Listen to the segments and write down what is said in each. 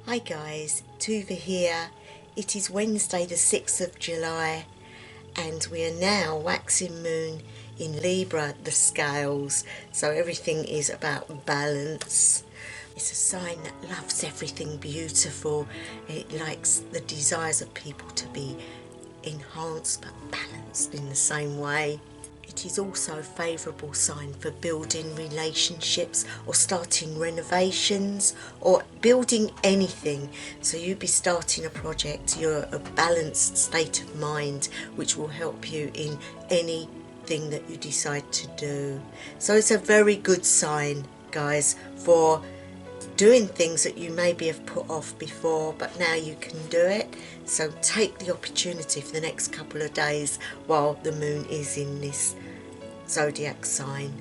Hi guys, Tuva here. It is Wednesday the 6th of July and we are now waxing moon in Libra, the scales, so everything is about balance. It's a sign that loves everything beautiful. It likes the desires of people to be enhanced but balanced in the same way. It is also a favourable sign for building relationships or starting renovations or building anything. So you'd be starting a project, you're a balanced state of mind which will help you in anything that you decide to do. So it's a very good sign, guys, for doing things that you maybe have put off before, but now you can do it. So take the opportunity for the next couple of days while the moon is in this zodiac sign.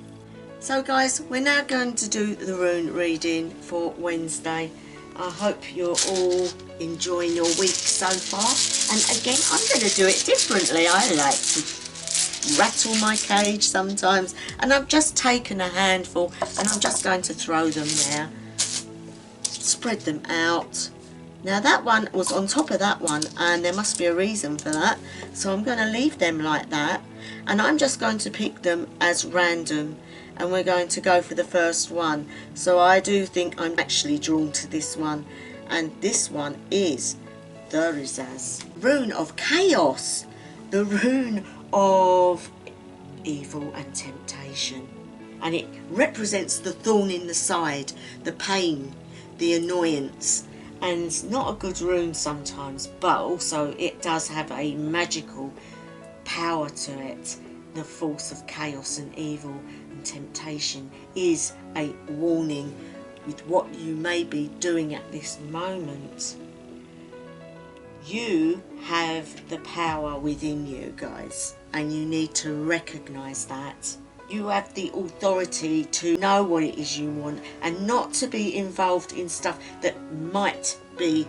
So guys, we're now going to do the rune reading for Wednesday. I hope you're all enjoying your week so far, and again I'm going to do it differently. I like to rattle my cage sometimes, and I've just taken a handful and I'm just going to throw them there, spread them out. Now that one was on top of that one and there must be a reason for that, so I'm going to leave them like that, and I'm just going to pick them as random and we're going to go for the first one. So I do think I'm actually drawn to this one, and this one is the Rizaz, rune of chaos, the rune of evil and temptation, and it represents the thorn in the side, the pain, the annoyance, and not a good rune sometimes, but also it does have a magical power to it. The force of chaos and evil and temptation is a warning with what you may be doing at this moment. You have the power within you, guys, and you need to recognize that. You have the authority to know what it is you want and not to be involved in stuff that might be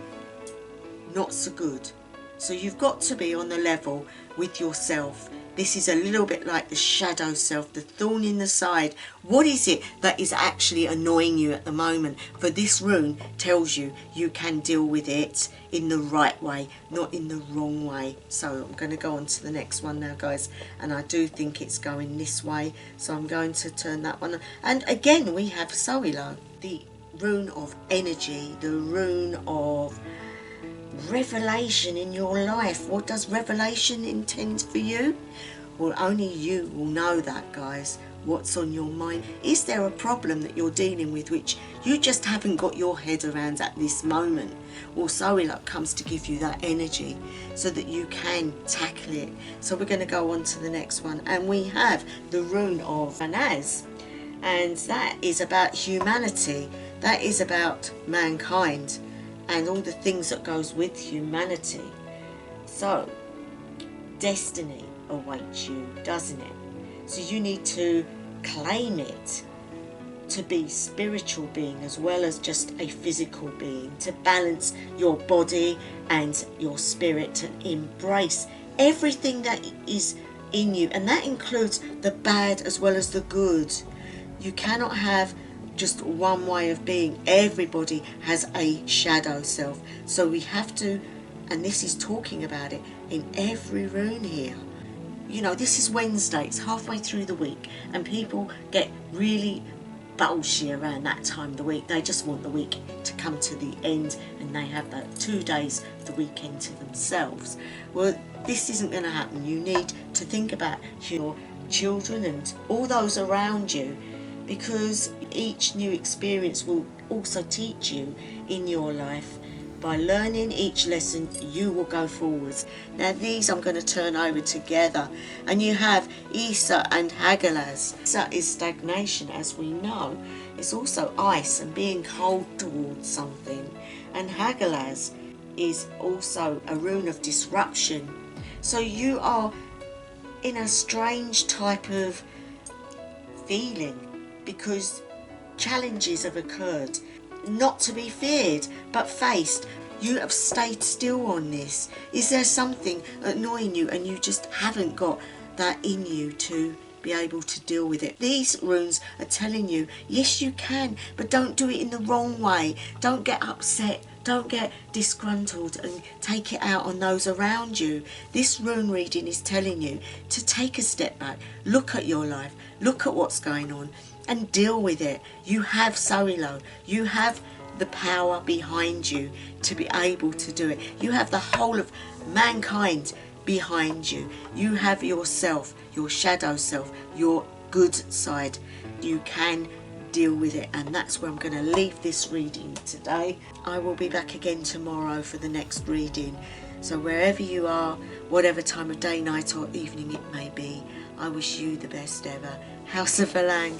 not so good. So you've got to be on the level with yourself. This is a little bit like the shadow self, the thorn in the side. What is it that is actually annoying you at the moment? For this rune tells you you can deal with it in the right way, not in the wrong way. So I'm going to go on to the next one now, guys, and I do think it's going this way, so I'm going to turn that one on. And again we have Soilo, the rune of energy, the rune of revelation in your life. What does revelation intend for you? Well, only you will know that, guys. What's on your mind? Is there a problem that you're dealing with which you just haven't got your head around at this moment? Well, Soilo comes to give you that energy so that you can tackle it. So we're going to go on to the next one, and we have the rune of Anaz, and that is about humanity. That is about mankind and all the things that goes with humanity. So destiny awaits you, doesn't it? So you need to claim it, to be spiritual being as well as just a physical being, to balance your body and your spirit, to embrace everything that is in you, and that includes the bad as well as the good. You cannot have just one way of being. Everybody has a shadow self, so we have to, and this is talking about it in every rune here. You know, this is Wednesday, it's halfway through the week, and people get really bulgy around that time of the week. They just want the week to come to the end and they have that 2 days of the weekend to themselves. Well, this isn't going to happen. You need to think about your children and all those around you, because each new experience will also teach you in your life. By learning each lesson, you will go forwards. Now these I'm going to turn over together, and you have Isa and Hagalaz. Isa is stagnation, as we know. It's also ice and being cold towards something. And Hagalaz is also a rune of disruption. So you are in a strange type of feeling because challenges have occurred, not to be feared but faced. You have stayed still on this. Is there something annoying you and you just haven't got that in you to be able to deal with it? These runes are telling you, yes you can, but don't do it in the wrong way. Don't get upset. Don't get disgruntled and take it out on those around you. This rune reading is telling you to take a step back, look at your life, look at what's going on and deal with it. You have Sowilo. You have the power behind you to be able to do it. You have the whole of mankind behind you. You have yourself, your shadow self, your good side. You can deal with it, and that's where I'm going to leave this reading today. I will be back again tomorrow for the next reading. So wherever you are, whatever time of day, night or evening it may be, I wish you the best ever. House of Alang.